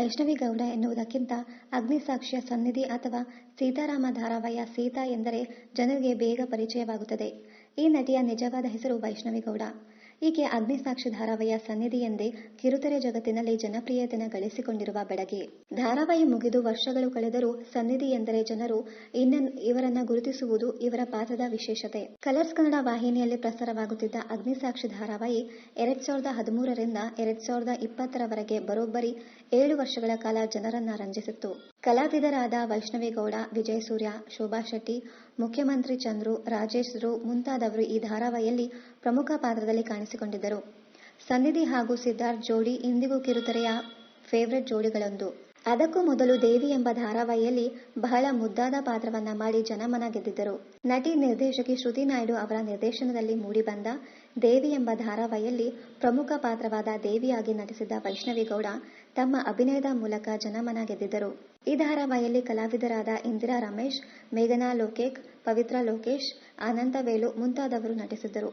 ವೈಷ್ಣವಿ ಗೌಡ ಎನ್ನುವುದಕ್ಕಿಂತ ಅಗ್ನಿಸಾಕ್ಷಿಯ ಸನ್ನಿಧಿ ಅಥವಾ ಸೀತಾರಾಮ ಧಾರಾವಾಹಿಯ ಸೀತಾ ಎಂದರೆ ಜನರಿಗೆ ಬೇಗ ಪರಿಚಯವಾಗುತ್ತದೆ. ಈ ನಟಿಯ ನಿಜವಾದ ಹೆಸರು ವೈಷ್ಣವಿ ಗೌಡ. ಈಕೆ ಅಗ್ನಿಸಾಕ್ಷಿ ಧಾರಾವಾಹಿಯ ಸನ್ನಿಧಿ ಎಂದೇ ಕಿರುತೆರೆ ಜಗತ್ತಿನಲ್ಲಿ ಜನಪ್ರಿಯತೆಯನ್ನು ಗಳಿಸಿಕೊಂಡಿರುವ ಬೆಡಗಿ. ಧಾರಾವಾಹಿ ಮುಗಿದು ವರ್ಷಗಳು ಕಳೆದರೂ ಸನ್ನಿಧಿ ಎಂದರೆ ಜನರು ಇವರನ್ನ ಗುರುತಿಸುವುದು ಇವರ ಪಾತ್ರದ ವಿಶೇಷತೆ. ಕಲರ್ಸ್ ಕನ್ನಡ ವಾಹಿನಿಯಲ್ಲಿ ಪ್ರಸಾರವಾಗುತ್ತಿದ್ದ ಅಗ್ನಿಸಾಕ್ಷಿ ಧಾರಾವಾಹಿ 2013 ರಿಂದ 2020 ಬರೋಬ್ಬರಿ 7 ವರ್ಷಗಳ ಕಾಲ ಜನರನ್ನ ರಂಜಿಸಿತ್ತು. ಕಲಾವಿದರಾದ ವೈಷ್ಣವಿ ಗೌಡ, ವಿಜಯ್ ಸೂರ್ಯ, ಶೋಭಾ ಶೆಟ್ಟಿ, ಮುಖ್ಯಮಂತ್ರಿ ಚಂದ್ರು, ರಾಜೇಶ್ ರು ಮುಂತಾದವರು ಈ ಧಾರಾವಾಹಿಯಲ್ಲಿ ಪ್ರಮುಖ ಪಾತ್ರದಲ್ಲಿ ಕಾಣಿಸಿಕೊಂಡಿದ್ದರು. ಸನ್ನಿಧಿ ಹಾಗೂ ಸಿದ್ಧಾರ್ಥ್ ಜೋಡಿ ಇಂದಿಗೂ ಕಿರುತೆರೆಯ ಫೇವರೇಟ್ ಜೋಡಿಗಳೊಂದು. ಅದಕ್ಕೂ ಮೊದಲು ದೇವಿ ಎಂಬ ಧಾರಾವಾಹಿಯಲ್ಲಿ ಬಹಳ ಮುದ್ದಾದ ಪಾತ್ರವನ್ನ ಮಾಡಿ ಜನಮನ ಗೆದ್ದಿದ್ದರು. ನಟಿ ನಿರ್ದೇಶಕಿ ಶ್ರುತಿ ನಾಯ್ಡು ಅವರ ನಿರ್ದೇಶನದಲ್ಲಿ ಮೂಡಿಬಂದ ದೇವಿ ಎಂಬ ಧಾರಾವಾಹಿಯಲ್ಲಿ ಪ್ರಮುಖ ಪಾತ್ರವಾದ ದೇವಿಯಾಗಿ ನಟಿಸಿದ್ದ ವೈಷ್ಣವಿ ಗೌಡ ತಮ್ಮ ಅಭಿನಯದ ಮೂಲಕ ಜನಮನ ಗೆದ್ದಿದ್ದರು. ಈ ಧಾರಾವಾಹಿಯಲ್ಲಿ ಕಲಾವಿದರಾದ ಇಂದಿರಾ ರಮೇಶ್, ಮೇಘನಾ ಲೋಕೇಕ್, ಪವಿತ್ರ ಲೋಕೇಶ್, ಅನಂತವೇಲು ಮುಂತಾದವರು ನಟಿಸಿದ್ದರು.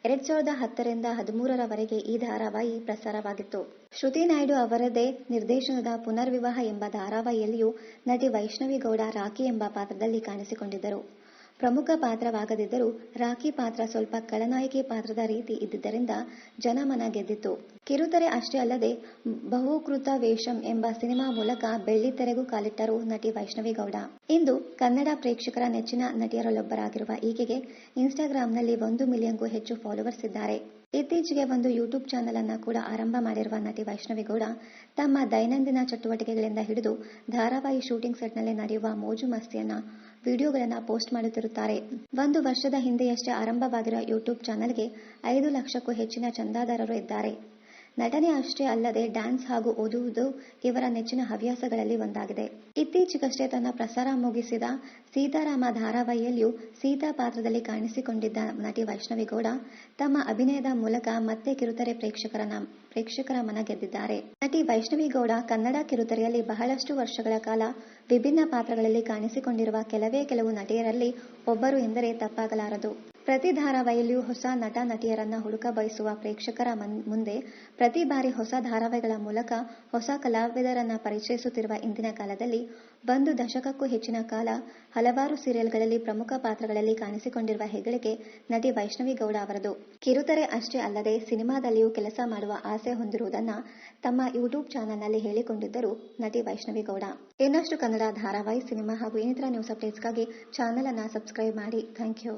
2010 ರಿಂದ 2013 ಈ ಧಾರಾವಾಹಿ ಪ್ರಸಾರವಾಗಿತ್ತು. ಶ್ರುತಿ ನಾಯ್ಡು ಅವರದೇ ನಿರ್ದೇಶನದ ಪುನರ್ವಿವಾಹ ಎಂಬ ಧಾರಾವಾಹಿಯಲ್ಲಿಯೂ ನಟಿ ವೈಷ್ಣವಿ ಗೌಡ ರಾಖಿ ಎಂಬ ಪಾತ್ರದಲ್ಲಿ ಕಾಣಿಸಿಕೊಂಡಿದ್ದರು. ಪ್ರಮುಖ ಪಾತ್ರವಾಗದಿದ್ದರೂ ರಾಖಿ ಪಾತ್ರ ಸ್ವಲ್ಪ ಖಳನಾಯಕಿ ಪಾತ್ರದ ರೀತಿ ಇದ್ದಿದ್ದರಿಂದ ಜನಮನ ಗೆದ್ದಿತ್ತು. ಕಿರುತೆರೆ ಅಷ್ಟೇ ಅಲ್ಲದೆ ಬಹುಕೃತ ವೇಷಂ ಎಂಬ ಸಿನಿಮಾ ಮೂಲಕ ಬೆಳ್ಳಿತೆರೆಗೂ ಕಾಲಿಟ್ಟರು ನಟಿ ವೈಷ್ಣವಿ ಗೌಡ. ಇಂದು ಕನ್ನಡ ಪ್ರೇಕ್ಷಕರ ನೆಚ್ಚಿನ ನಟಿಯರಲ್ಲೊಬ್ಬರಾಗಿರುವ ಈಕೆಗೆ ಇನ್ಸ್ಟಾಗ್ರಾಂನಲ್ಲಿ 1 ಮಿಲಿಯನ್ಗೂ ಹೆಚ್ಚು ಫಾಲೋವರ್ಸ್ ಇದ್ದಾರೆ. ಇತ್ತೀಚೆಗೆ ಒಂದು ಯೂಟ್ಯೂಬ್ ಚಾನೆಲ್ ಅನ್ನ ಕೂಡ ಆರಂಭ ಮಾಡಿರುವ ನಟಿ ವೈಷ್ಣವಿ ಗೌಡ ತಮ್ಮ ದೈನಂದಿನ ಚಟುವಟಿಕೆಗಳಿಂದ ಹಿಡಿದು ಧಾರಾವಾಹಿ ಶೂಟಿಂಗ್ ಸೆಟ್ನಲ್ಲಿ ನಡೆಯುವ ಮೋಜು ಮಸ್ತಿಯನ್ನ ವಿಡಿಯೋಗಳನ್ನ ಪೋಸ್ಟ್ ಮಾಡುತ್ತಿರುತ್ತಾರೆ. 1 ವರ್ಷದ ಹಿಂದೆಯಷ್ಟೇ ಆರಂಭವಾಗಿರುವ ಯೂಟ್ಯೂಬ್ ಚಾನೆಲ್ಗೆ 5 ಲಕ್ಷಕ್ಕೂ ಹೆಚ್ಚಿನ ಚಂದಾದಾರರು ಇದ್ದಾರೆ. ನಟನೆ ಅಷ್ಟೇ ಅಲ್ಲದೆ ಡ್ಯಾನ್ಸ್ ಹಾಗೂ ಓದುವುದು ಇವರ ನೆಚ್ಚಿನ ಹವ್ಯಾಸಗಳಲ್ಲಿ ಒಂದಾಗಿದೆ. ಇತ್ತೀಚೆಗಷ್ಟೇ ತನ್ನ ಪ್ರಸಾರ ಮುಗಿಸಿದ ಸೀತಾರಾಮ ಧಾರಾವಾಹಿಯಲ್ಲಿಯೂ ಸೀತಾ ಪಾತ್ರದಲ್ಲಿ ಕಾಣಿಸಿಕೊಂಡಿದ್ದ ನಟಿ ವೈಷ್ಣವಿ ಗೌಡ ತಮ್ಮ ಅಭಿನಯದ ಮೂಲಕ ಮತ್ತೆ ಕಿರುತೆರೆ ಪ್ರೇಕ್ಷಕರ ಮನ ಗೆದ್ದಿದ್ದಾರೆ. ನಟಿ ವೈಷ್ಣವಿ ಗೌಡ ಕನ್ನಡ ಕಿರುತೆರೆಯಲ್ಲಿ ಬಹಳಷ್ಟು ವರ್ಷಗಳ ಕಾಲ ವಿಭಿನ್ನ ಪಾತ್ರಗಳಲ್ಲಿ ಕಾಣಿಸಿಕೊಂಡಿರುವ ಕೆಲವು ನಟಿಯರಲ್ಲಿ ಒಬ್ಬರು ಎಂದರೆ ತಪ್ಪಾಗಲಾರದು. ಪ್ರತಿ ಧಾರಾವಾಹಿಯಲ್ಲಿಯೂ ಹೊಸ ನಟ ನಟಿಯರನ್ನ ಹುಡುಕ ಬಯಸುವ ಪ್ರೇಕ್ಷಕರ ಮುಂದೆ ಪ್ರತಿ ಬಾರಿ ಹೊಸ ಧಾರಾವಾಹಿಗಳ ಮೂಲಕ ಹೊಸ ಕಲಾವಿದರನ್ನ ಪರಿಚಯಿಸುತ್ತಿರುವ ಇಂದಿನ ಕಾಲದಲ್ಲಿ 1 ದಶಕಕ್ಕೂ ಹೆಚ್ಚಿನ ಕಾಲ ಹಲವಾರು ಸೀರಿಯಲ್ಗಳಲ್ಲಿ ಪ್ರಮುಖ ಪಾತ್ರಗಳಲ್ಲಿ ಕಾಣಿಸಿಕೊಂಡಿರುವ ಹೆಗ್ಗಳಿಕೆ ನಟಿ ವೈಷ್ಣವಿ ಗೌಡ ಅವರದು. ಕಿರುತೆರೆ ಅಷ್ಟೇ ಅಲ್ಲದೆ ಸಿನಿಮಾದಲ್ಲಿಯೂ ಕೆಲಸ ಮಾಡುವ ಆಸೆ ಹೊಂದಿರುವುದನ್ನ ತಮ್ಮ ಯೂಟ್ಯೂಬ್ ಚಾನೆಲ್ನಲ್ಲಿ ಹೇಳಿಕೊಂಡಿದ್ದರು ನಟಿ ವೈಷ್ಣವಿ ಗೌಡ. ಇನ್ನಷ್ಟು ಕನ್ನಡ ಧಾರಾವಾಹಿ, ಸಿನಿಮಾ ಹಾಗೂ ಇನ್ನಿತರ ನ್ಯೂಸ್ ಅಪ್ಡೇಟ್ಸ್ಗಾಗಿ ಚಾನೆಲ್ ಅನ್ನ ಸಬ್ಸ್ಕ್ರೈಬ್ ಮಾಡಿ. Thank you.